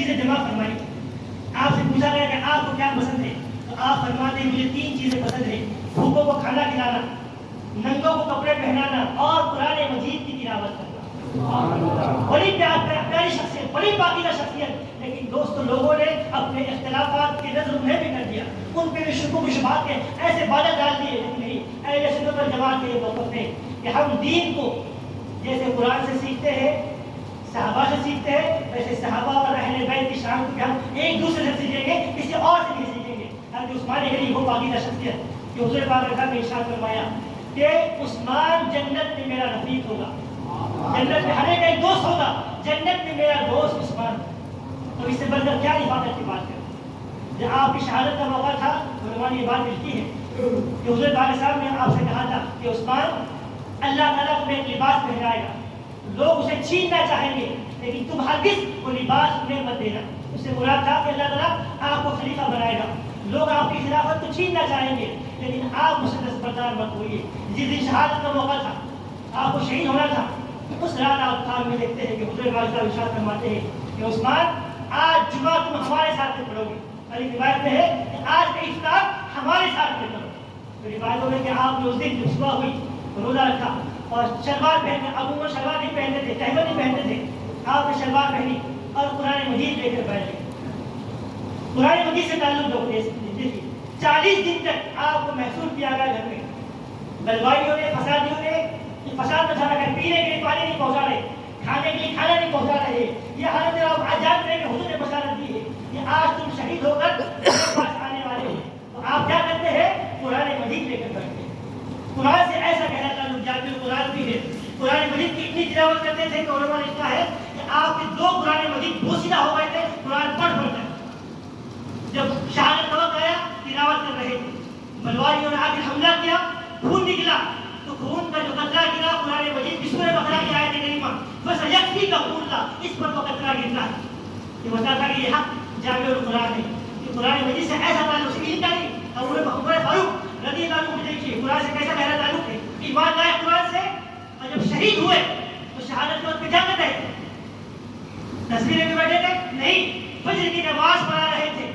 چیزیں جمع فرمائی. آپ سے پوچھا گیا کہ آپ کو کیا پسند ہے, تو آپ فرماتے ہیں مجھے 3 چیزیں پسند ہیں, بھوکوں کو کھانا کھلانا, ننگوں کو کپڑے پہنانا اور قرآن مجید کی تلاوت کرنا. بڑی پیاری شخصیت, بڑی پاکیزہ شخصیت. لیکن دوستوں لوگوں نے اپنے اختلافات کی نظر انہیں بھی کر دیا, ان پہ بھی شکوک و شبہات کے ایسے بادل ڈال دیے. لیکن نہیں, اہل سنت والجماعت کے یہ موقف ہے کہ ہم دین کو جیسے قرآن سے سیکھتے ہیں, صحابہ سے سیکھتے ہیں, ویسے صحابہ اور اہل بیت کی شان کو بھی ہم ایک دوسرے سے سیکھیں گے, کسی اور سے نہیں سیکھیں گے. حضرت عثمان غنی وہ پاکیزہ شخصیت کہ حضور پاک نے ارشاد فرمایا کہ عثمان جنت میں میرا رفیق ہوگا, جنت میں ہر ایک دوست ہوگا, جنت میں میرا دوست عثمان. تو اس سے بڑھ کر کیا حفاظت کی بات کریں. جب آپ کی شہادت کا موقع تھا تو علماء نے یہ بات لکھی ہے کہ حضور پاک صاحب نے آپ سے کہا تھا کہ عثمان اللہ تعالیٰ تمہیں ایک لباس پہنائے گا, لوگ اسے چھیننا چاہیں گے, لیکن تم ہرگز وہ لباس انہیں مت دینا. اس سے مراد تھا کہ اللہ تعالیٰ آپ کو خلیفہ بنائے گا, لوگ آپ کی خلافت کو چھیننا چاہیں گے, لیکن آپ اسے دستبردار مت ہوئیے. جس دن شہادت کا موقع تھا, آپ کو شہید ہونا تھا, اس رات آپ خواب میں دیکھتے ہیں کہ حضور پاک صاحب ارشاد فرماتے ہیں کہ عثمان آج جمعہ تم ہمارے ساتھ میں پڑھو گے. اور ایک روایت میں ہے کہ آج کا افطار ہمارے ساتھ میں کرو. تو روایتوں میں کہ آپ نے اس دن جب صبح ہوئی روزہ رکھا اور شلوار پہنے, عموماً شلوار نہیں پہنتے تھے, تہمت نہیں پہنتے تھے, آپ نے شلوار پہنی اور قرآن مجید لے کر بیٹھ گئے. قرآن مجید سے تعلق دیکھیے 40 دن تک آپ کو محسوس کیا گیا گھر میں. بلوائیوں نے, فسادیوں نے فساد مچا رکھا ہے, پینے کے لیے پانی نہیں پہنچا رہے, کھانے کے لیے کھانا نہیں پہنچا رہے. یہ حالت آپ آج جانتے ہیں کہ حضور نے بشارت دی ہے کہ آج تم شہید ہو کر میرے پاس آنے والے ہیں. تو آپ کیا کرتے ہیں, قرآن مجید لے کر بیٹھتے ہیں. قرآن سے ایسا گہرا تعلق جاتے قرآن بھی ہے. قرآن مجید کی اتنی تلاوت کرتے تھے کہ علماء نے کہا ہے کہ آپ کے 2 قرآن مجید بوسیدہ ہو گئے تھے قرآن پڑھ کر. جب شہادت کا وقت آیا تلاوت کر رہے تھے, بلواریوں نے آ کے حملہ کیا, خون نکلا, تو خون کا جو قطرہ گرا قرآن مجید کی سورہ بقرہ کی آیت کریمہ فَسَيَكْفِيكَهُ اللَّهُ, اس پر وہ قطرہ گرتا ہے. یہ بتاتا کہ یہ حق جامع القرآن ہے کہ قرآن مجید سے ایسا تعلق سے علم کا نہیں. اور عمر فاروق رضی اللہ عنہ دیکھیے قرآن سے کیسا گہرا تعلق ہے, ایمان لائے قرآن سے, اور جب شہید ہوئے تو شہادت کے وقت پہ کیا کرتے ہیں, تصویریں میں بیٹھے تھے نہیں, فجر کی نماز پڑھا رہے تھے.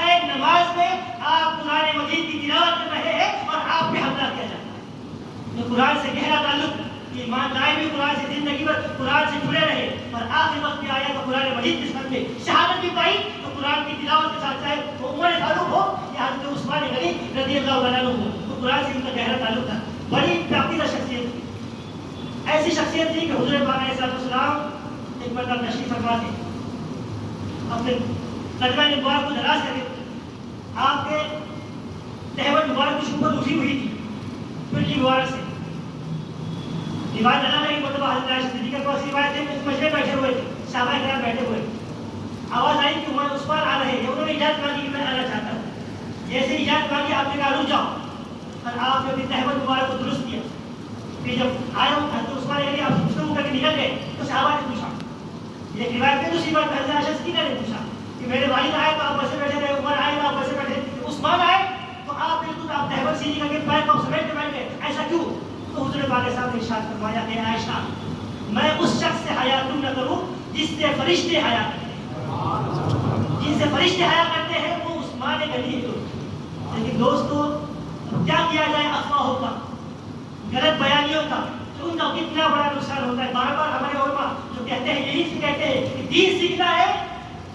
ایک نماز میں آپ قرآن مجید کی تلاوت کر رہے ہیں اور آپ پہ حملہ کیا جاتا ہے. جو قرآن سے گہرا تعلق, ایمان لائے بھی قرآن سے, زندگی بھر قرآن سے جڑے رہے, اور آخر وقت میں آیا تو قرآن مجید قسمت میں شہادت بھی پائی. تو قرآن کی تلاوت کے ساتھ چاہے وہ عمر فاروق ہو یا حضرت عثمان غنی رضی اللہ عنہ ہو, تو قرآن سے ان کا گہرا تعلق تھا. بڑی پاکیزہ شخصیت تھی, ایسی شخصیت تھی کہ حضور پاک علیہ السلام ایک مرتبہ تشریف فرما تھے, اپنے قدمہ مبارک کو دراز کر کے آپ کے تہوت مبارک کی شکر اٹھی ہوئی تھی پنڈلی مبارک سے. روایت اللہ نے مرتبہ حضرت عائشہ صدیقہ کو اسی روایت ہے کہ مجمع بیٹھے ہوئے تھے, صحابہ کرام بیٹھے ہوئے, آواز آئی کہ عمر عثمان آ رہے ہیں. انہوں نے اجازت مانگی کہ میں آنا چاہتا ہوں. جیسے اجازت مانگی آپ نے کہا رک جاؤ, اور آپ نے اپنی تہوت مبارک کو درست کیا. پھر جب آئے حضرت عثمان غنی آپ سے گفتگو کر کے نکل گئے تو صحابہ نے پوچھا, یہ روایت میں دوسری بات حضرت عائشہ صدیقہ نے پوچھا کہ میرے والد آئے تو آپ ویسے بیٹھے رہے, عمر آئے تو آپ ویسے بیٹھے, عثمان آئے تو آپ بالکل آپ تہوت سیدھی کر کے پیر کو سمیٹ کے بیٹھ گئے, ایسا کیوں؟ تو حضور پاک صاحب نے ارشاد فرمایا کہ عائشہ میں اس شخص سے حیا کیوں نہ کروں جس سے فرشتے حیا کرتے ہیں, جن سے فرشتے حیا کرتے ہیں وہ عثمان غنی ہے. لیکن دوستو کیا کیا جائے, افواہوں کا, غلط بیانیوں کا, تو ان کا کتنا بڑا نقصان ہوتا ہے. بار بار ہمارے علماء جو کہتے ہیں یہی کہتے ہیں کہ دین سیکھنا ہے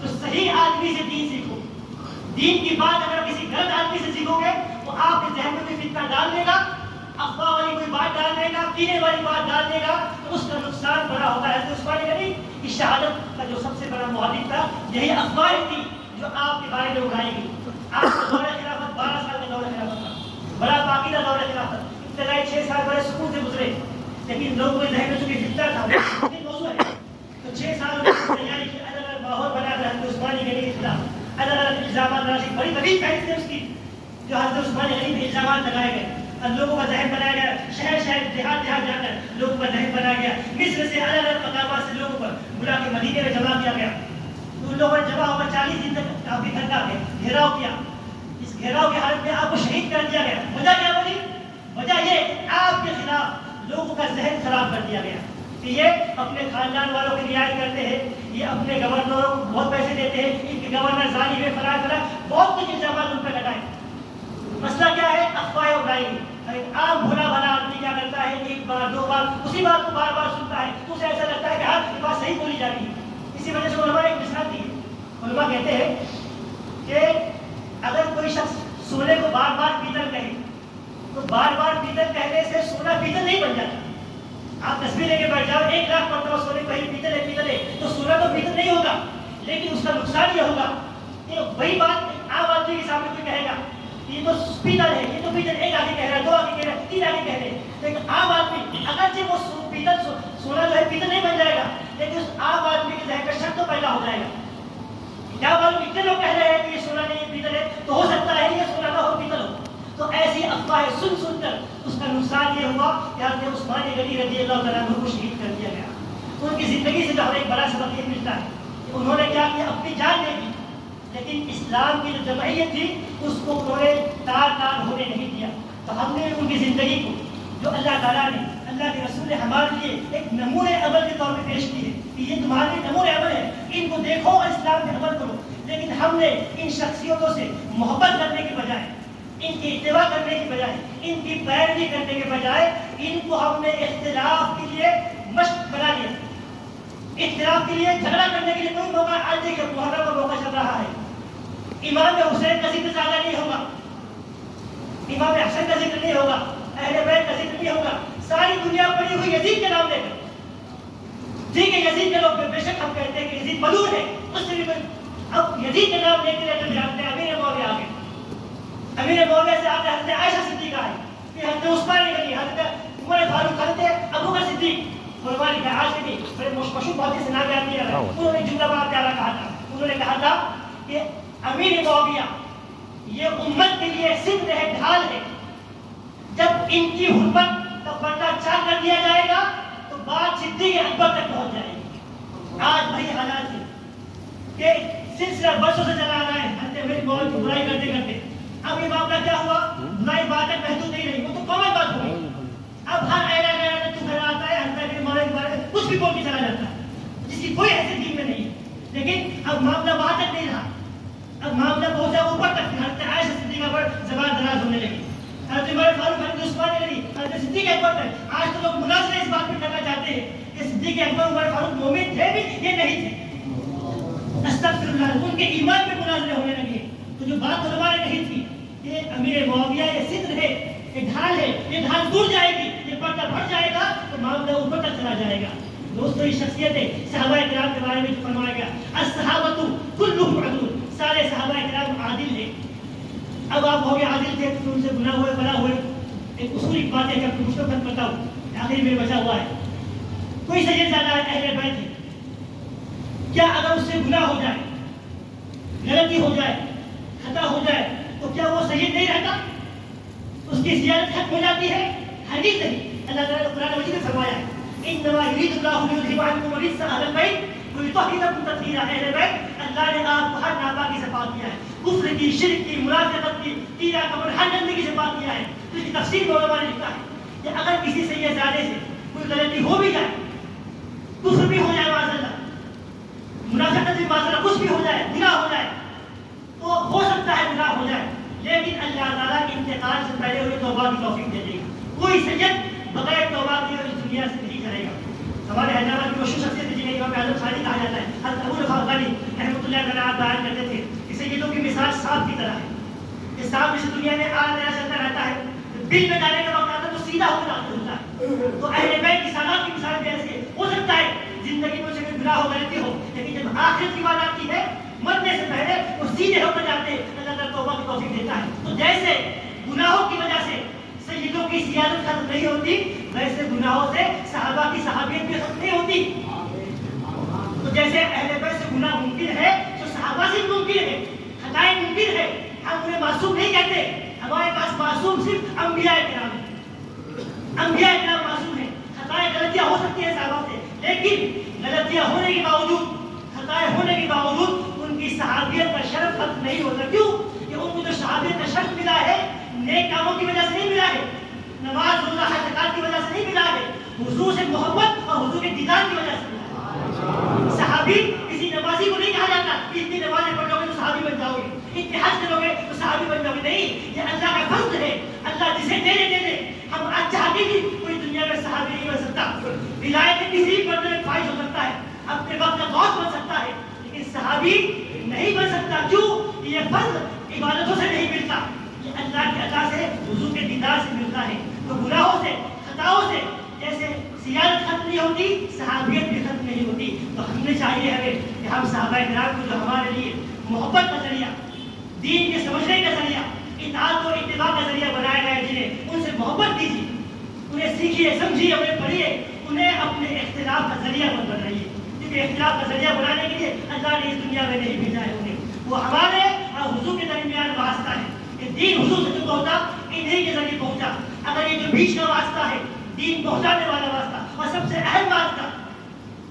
تو صحیح آدمی سے دین سیکھو. دین کی بات اگر کسی غلط آدمی سے سیکھو گے تو آپ کے ذہن میں کوئی فتنہ ڈال دے گا, افواہ والی کوئی بات ڈال دے گا, کینے والی بات ڈال دے گا, تو اس کا نقصان بڑا ہوتا ہے. حضرت عثمان غنی کی شہادت کا جو سب سے بڑا محرک تھا یہی افواہ تھی جو آپ کے بارے میں اڑائی گئی. آپ کا دور خلافت 12 سال کا دور خلافت تھا, بڑا پاکیزہ دور خلافت. ابتدائی 6 سال بڑے سکون سے گزرے, لیکن لوگوں کے ذہن میں چونکہ فتنہ تھا موضوع ہے, تو 6 سال تیاری کی, الگ الگ ماحول بنا کر حضرت عثمان غنی کے خلاف الگ الگ الزامات راشد, بڑی طویل فہرست ہے اس کی جو حضرت عثمان غنی پہ الزامات لگائے گئے. اور لوگوں کا ذہن بنایا گیا, شہر شہر دیہات دیہات جا کر لوگوں کا ذہن بنایا گیا. مصر سے الگ الگ مقامات سے لوگوں پر بلا کے مدینے میں جمع کیا گیا. ان لوگوں نے جمع ہو کر 40 دن تک کافی دھکا کے گھیراؤ کیا. اس گھیراؤ کی حالت میں آپ کو شہید کر دیا گیا. وجہ کیا بولی؟ وجہ یہ کہ آپ کے خلاف لوگوں کا ذہن خراب کر دیا گیا کہ یہ اپنے خاندان والوں کی رعایت کرتے ہیں, یہ اپنے گورنروں کو بہت پیسے دیتے دیتے ہیں ان کے گورنر ظالم ہے فلاں فلاں، بہت کچھ الزامات ان پہ لگائے. مسئلہ کیا ہے؟ افواہ اڑائی. ایک عام بھولا بھلا آدمی کیا کرتا ہے، ایک بار دو بار اسی بات کو بار بار سنتا ہے تو اسے ایسا لگتا ہے کہ ہاں یہ بات صحیح بولی جا رہی ہے. اسی وجہ سے علماء نے ایک مثال دی ہے. علماء کہتے ہیں کہ اگر کوئی شخص سونے کو بار بار پیتل کہے تو بار بار پیتل کہنے سے سونا پیتل نہیں بن جاتا. آپ تصویر لے کے بیٹھ جاؤ 1,00,000 مرتبہ سونے کو پیتل ہے تو سونا تو پیتل نہیں ہوگا، لیکن اس کا نقصان یہ ہوگا کہ وہی بات عام آدمی کے سامنے کوئی کہے گا یہ تو پیتل ہے، یہ تو پیتل، ایک آگے کہہ رہا ہے، دو آگے کہہ رہا ہے، تین آگے کہہ رہے ہیں. لیکن عام آدمی اگرچہ وہ پیتل سونا جو ہے پیتل نہیں بن جائے گا، لیکن اس عام آدمی کے ذہن کا شک تو پیدا ہو جائے گا. کیا معلوم اتنے لوگ کہہ رہے ہیں کہ یہ سونا نہیں ہے پیتل ہے، تو ہو سکتا ہے یہ سونا نہ ہو پیتل ہو. تو ایسی افواہ سن کر اس کا نقصان یہ ہوا کہ حضرت عثمان غنی رضی اللہ تعالیٰ عنہ کو شہید کر دیا گیا. ان کی زندگی سے ہمیں ایک بڑا سبق یہ ملتا ہے کہ انہوں نے کیا کیا، اپنی جان دے دی، لیکن اسلام کی جو جمعیت تھی اس کو انہوں نے تار ہونے نہیں دیا. تو ہم نے ان کی زندگی کو جو اللہ تعالیٰ نے، اللہ کے رسول نے ہمارے لیے ایک نمونۂ عمل کے طور پہ پیش کی ہے کہ یہ تمہارے لیے نمونۂ عمل ہے، ان کو دیکھو اور اسلام پہ عمل کرو. لیکن ہم نے ان شخصیتوں سے محبت کرنے کے بجائے، ان کی اتباع کرنے کی بجائے، ان کی پیروی کرنے کے بجائے ان کو ہم نے اختلاف کے لیے مشق بنا لیا. اختلاف کے لیے جھگڑا کرنے کے لیے کوئی موقع، آج دیکھیں محرم کا موقع چل رہا ہے، امام حسین کا ذکر زیادہ نہیں ہوگا، امام حسن کا ذکر نہیں ہوگا، اہل بیت کا ذکر نہیں ہوگا. ساری دنیا پڑی ہوئی یزید کے نام لے کر. ٹھیک ہے یزید کے لوگ بے شک ہم کہتے ہیں کہ یزید ملعون ہے، اس سے بھی اب یزید کے نام لے کر جانتے ہیں امیر معاویہ آگے، امیر معاویہ سے آتے حضرت عائشہ صدیقہ ہے، پھر حضرت عثمان غنی، حضرت عمر فاروق، حضرت ابوبکر صدیق. علماء نے کہا آج کے بھی بڑے مشہور باتیں سے نام یاد نہیں آ رہا ہے. انہوں نے جملہ بڑا پیارا کہا تھا. انہوں نے کہا تھا کہ امیر معاویہ یہ امت کے لیے صرف ہے، ڈھال ہے. جب ان کی حرمت کا پردہ چاک کر دیا جائے گا تو بات صدیق اکبر تک پہنچ جائے گی. آج وہی حالات ہے کہ سلسلہ برسوں سے چلا رہا ہے حضرت امیر معاویہ کی برائی کرتے کرتے. اب یہ معاملہ کیا ہوا، برائی بات تک محدود نہیں رہی، وہ تو کامن بات ہو گئی. اب ہر ایرا گھر آتا ہے حضرت امیر معاویہ کے بارے میں کچھ بھی بول کے چلا جاتا ہے جس کی کوئی حیثیت دین میں نہیں ہے. لیکن اب معاملہ وہاں تک نہیں رہا، اب معاملہ پہنچا اوپر تک. حضرت عائشہ صدیقہ پر زبان دراز ہونے لگی، حضرت عمر فاروق، حضرت عثمان غنی، حضرت صدیق اکبر پر. آج تو لوگ مناظرہ اس بات پہ کرنا چاہتے ہیں کہ صدیق اکبر عمر فاروق مومن تھے بھی یہ نہیں تھے. استغفر اللہ، ان کے ایمان پہ مناظرے ہونے لگے. تو جو بات علماء نے کہی تھی کہ امیر معاویہ یہ ستر ہے، یہ ڈھال ہے، یہ ڈھال ٹوٹ جائے گی، یہ پردہ بڑھ جائے گا تو معاملہ اوپر تک چلا جائے گا. دوستو یہ شخصیتیں صحابہ کرام کے بارے میں جو فرمایا گیا الصحابۃ کلھم عدول، سارے صحابہ کرام عادل ہیں. اب آپ ہو گئے عادل تھے تو ان سے گناہ ہوئے بلا ہوئے. ایک اصولی بات ہے کہ آپ کو مشکل بتاؤ، آخر میں بچا ہوا ہے. کوئی سید زیادہ ہے، اہل بیت ہے، کیا اگر اس سے گناہ ہو جائے، غلطی ہو جائے، خطا ہو جائے تو کیا وہ سید نہیں رہتا؟ اس کی زیارت ختم ہو جاتی ہے؟ ہرگز نہیں. اللہ تعالیٰ نے قرآن مجید میں فرمایا ہے انما یرید اللہ لیذھب عنکم الرجس اہل البیت ویطہرکم تطہیرا. اہل بیت اللہ نے آپ کو ہر ناپاکی سے پاک کیا ہے، کفر کی، شرک کی، منافقت کی، کینہ کپٹ، ہر گندگی سے پاک کیا ہے. تو اس کی تفسیر میں علماء نے لکھا ہے کہ اگر کسی سے یہ زیادہ سے کوئی غلطی ہو بھی جائے، کفر بھی ہو جائے معاذ اللہ، منافقت بھی معاذ اللہ، کچھ بھی ہو جائے، گناہ ہو جائے، تو ہو سکتا ہے گناہ ہو جائے، لیکن اللہ تعالیٰ کے انتقال سے پہلے انہیں توبہ کی توفیق دے دے گا. کوئی سید بغیر توبہ کے اس دنیا سے نہیں چلے گا. ہمارے حیدرآباد کی مشہور شخصیت جنہیں امام اعظم ثانی کہا جاتا ہے، حضرت ابو رفاع غنی رحمۃ اللہ علیہ بیان کرتے تھے کہ سیدوں کی مثال سانپ کی طرح ہے. کہ سانپ اس دنیا میں آ نیا چلتا رہتا ہے، بل میں جانے کا وقت آتا ہے تو سیدھا ہو کر داخل ہوتا ہے. تو اہل بیت کی سالات کی مثال بھی ایسے ہو سکتا ہے زندگی میں سے گناہ ہو، غلطی ہو، لیکن جب آخرت کی بات آتی ہے مرنے سے پہلے وہ سیدھے ہو کر جاتے ہیں، اللہ تعالیٰ توبہ کی توفیق دیتا ہے. تو جیسے گناہوں کی وجہ سے سیدوں کی سیادت ختم نہیں ہوتی، ویسے گناہوں سے صحابہ کی صحابیت بھی ختم نہیں ہوتی. تو جیسے اہل بیت سے گناہ ممکن ہے تو صحابہ سے ممکن ہے، خطائیں ممکن ہے. ہم انہیں معصوم نہیں کہتے، ہمارے پاس معصوم صرف انبیاء کرام ہیں. انبیاء کرام معصوم ہیں. خطائیں غلطیاں ہو سکتی ہیں صحابہ سے، لیکن غلطیاں ہونے کے باوجود، خطائیں ہونے کے باوجود ان کی صحابیت کا شرف ختم نہیں ہوتا. کیوں؟ کہ ان کو جو صحابیت کا شرف ملا ہے نیک کاموں کی وجہ سے نہیں ملا ہے، نماز روزہ حج زکات کی وجہ سے نہیں ملا ہے، حضور سے محبت اور حضور کے دیدار کی وجہ سے ملا ہے. صحابی کسی نمازی کو نہیں کہا جاتا کہ اتنی حج کرو گے تو صحابی بن جاؤ گے. نہیں، یہ اللہ کا فضل ہے. اللہ جسے دے دے. ہم آج چاہتے بھی کوئی دنیا میں صحابی نہیں بن سکتا. ولایت کسی پر خواہش ہو سکتا ہے، اپنے وقت کا غوث بن سکتا ہے، لیکن صحابی نہیں بن سکتا. کیوں؟ یہ فضل عبادتوں سے نہیں ملتا، یہ اللہ کے عطا سے، حضور کے دیدار سے ملتا ہے. تو گناہوں سے، خطاؤں سے جیسے سیادت ختم نہیں ہوتی، صحابیت بھی ختم نہیں ہوتی. تو ہم نے چاہیے ہمیں کہ ہم صحابہ کرام کو جو ہمارے لیے محبت کا ذریعہ، دین کے سمجھنے کا ذریعہ، اطاعت و اتباع کا ذریعہ بنائے گئے، جنہیں ان سے محبت کیجیے، انہیں سیکھیے، سمجھیے، انہیں پڑھیے، انہیں اپنے اختلاف کا ذریعہ مت بنائیے. کیونکہ اختلاف کا ذریعہ بنانے کے لیے اللہ نے اس دنیا میں نہیں بھیجا ہے انہیں. وہ ہمارے اور حضور کے درمیان واسطہ ہے. کہ دین حضور سے جو پہنچا انہیں کے ذریعے پہنچا. اگر یہ جو بیچ کا واسطہ ہے، دین پہنچانے والا واسطہ، اور سب سے اہم واسطہ،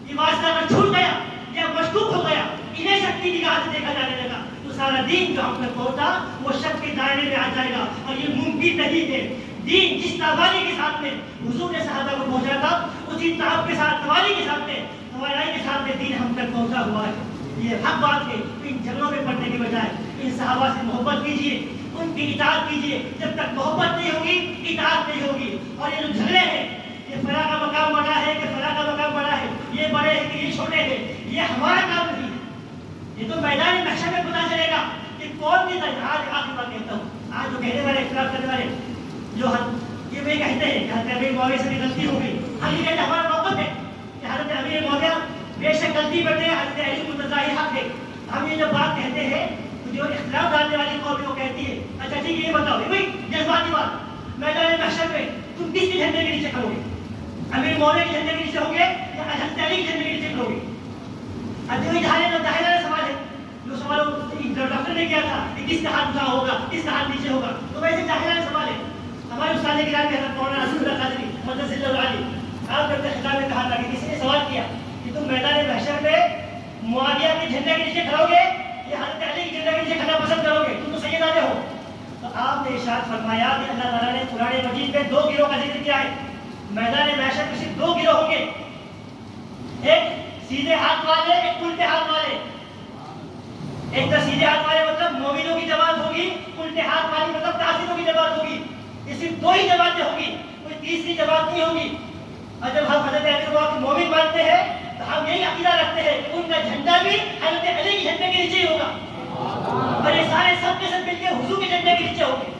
یہ واسطہ اگر چھوٹ گیا یا مشکوک ہو گیا، انہیں شک کی نگاہ سے دیکھا جانے لگا، تو سارا دین جو ہم تک پہنچا وہ شک کے دائرے میں آ جائے گا. اور یہ ممکن نہیں ہے. دین جس توانائی کے ساتھ میں حضور نے صحابہ کو پہنچا تھا، اسی تعب کے ساتھ، توانائی کے ساتھ میں، توانائی کے ساتھ میں دین ہم تک پہنچا ہوا ہے. یہ حق بات ہے. ان جھگڑوں میں پڑنے کے بجائے ان صحابہ سے محبت کیجیے، ان کی اطاعت کیجیے. جب تک محبت نہیں ہوگی، اطاعت نہیں ہوگی. اور یہ جو جھگڑے ہیں، یہ فلاں کا مقام بڑا ہے کہ فلاں کا مقام بڑا ہے، یہ بڑے ہیں کہ یہ چھوٹے ہیں، یہ ہمارا کام نہیں ہے. یہ تو میدان محشر میں پتہ چلے گا کہ کون بھی آج آخر بات کہتا ہوں، آج جو کہنے والے، اختلاف کرنے والے، جو یہ بھی کہتے ہیں کہ حضرت امیر معاویہ سے بھی غلطی ہو گئی. ہم یہ کہتے ہیں ہمارا موقف ہے کہ حضرت امیر معاویہ بے شک غلطی کرتے ہیں، حضرت علی مرتضی حق ہے. ہم یہ جب بات کہتے ہیں تو جو اختلاف ڈالنے والی قوم وہ کہتی ہے اچھا ٹھیک ہے یہ بتاؤ بھائی جذباتی بات، میدان محشر میں تم کس کے جھنڈے کے نیچے کھڑو گے؟ امیر معاویہ کے جھنڈے کے نیچے ہوں گے یا حضرت علی کے جھنڈے کے نیچے کھڑو گے؟ اب جو ظاہر سوال ہے، جو سوال ڈاکٹر نے کیا تھا کہ کس کا ہاتھ اونچا ہوگا، کس کا ہاتھ نیچے ہوگا، تو ویسے ظاہر سوال ہے. ہمارے استاد کرام کے حضرت مولانا رسول اللہ قادری مدثر اللہ علی آپ کرتے خطاب میں کہا تھا کہ کسی نے سوال کیا کہ تم میدان محشر میں معاویہ کے جھنڈے کے نیچے کھڑو گے یا حضرت علی کے جھنڈے کے نیچے کھڑنا پسند کرو گے، تم تو سیدانے ہو. تو آپ نے ارشاد فرمایا کہ اللہ تعالیٰ نے قرآن مجید میں دو گروہ کا ذکر کیا ہے. میدان محشر میں صرف دو گروہ ہوں گے، ایک سیدھے ہاتھ والے، ایک الٹے ہاتھ والے. ایک تو سیدھے ہاتھ والے مطلب مومنوں کی جماعت ہوگی، الٹے ہاتھ والی مطلب کافروں کی جماعت ہوگی. یہ صرف دو ہی جماعتیں ہوگی، کوئی تیسری جماعت نہیں ہوگی. اور جب ہم حضرت علی کو مومن مانتے ہیں تو ہم یہی عقیدہ رکھتے ہیں کہ ان کا جھنڈا بھی حضرت علی کے جھنڈے کے نیچے ہی ہوگا، اور یہ سارے سب کے سب مل کے حضور کے جھنڈے کے نیچے ہوں گے.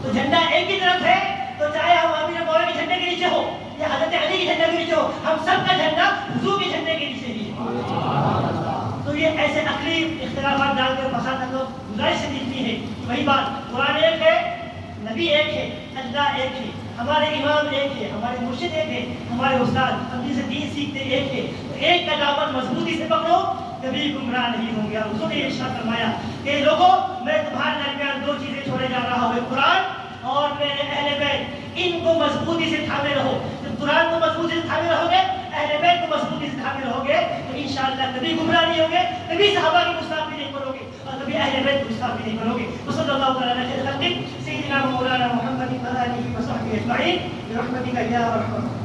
تو جھنڈا ایک ہی طرف ہے، تو چاہے ہم امیر معاویہ کے جھنڈے کے نیچے ہو یا حضرت علی کے جھنڈے کے نیچے ہو، ہم سب کا جھنڈا حضور کے جھنڈے کے نیچے ہی ہے. تو یہ ایسے عقلی اختلافات ڈال کر فساد کو گزارش سے دکھتی ہے. وہی بات، قرآن ایک ہے، نبی ایک ہے، اللہ ایک ہے، ہمارے امام ایک ہے، ہمارے مرشد ایک ہے، ہمارے استاد ہم جن سے دین سیکھتے ایک ہے. تو ایک کا دامن مضبوطی سے پکڑو، کبھی گمراہ نہیں ہوں گے. حضور نے ارشاد فرمایا کہ لوگوں میں تمہارے درمیان دو چیزیں چھوڑے جا رہا ہوں، قرآن اور میرے اہل بیت. ان کو مضبوطی سے تھامے رہو. جب قرآن کو مضبوطی سے تھامے رہو گے، اہل بیت کو مضبوطی سے تھامے رہو گے، تو انشاءاللہ کبھی گمراہ نہیں ہوگے، کبھی صحابہ کی گستاخی نہیں کرو گے، اور کبھی اہل بیت کی گستاخی نہیں کرو گے. وصلی اللہ تعالی علی خیر خلقہ سیدنا مولانا محمد وعلى آله وصحبه اجمعین برحمتک یا ارحم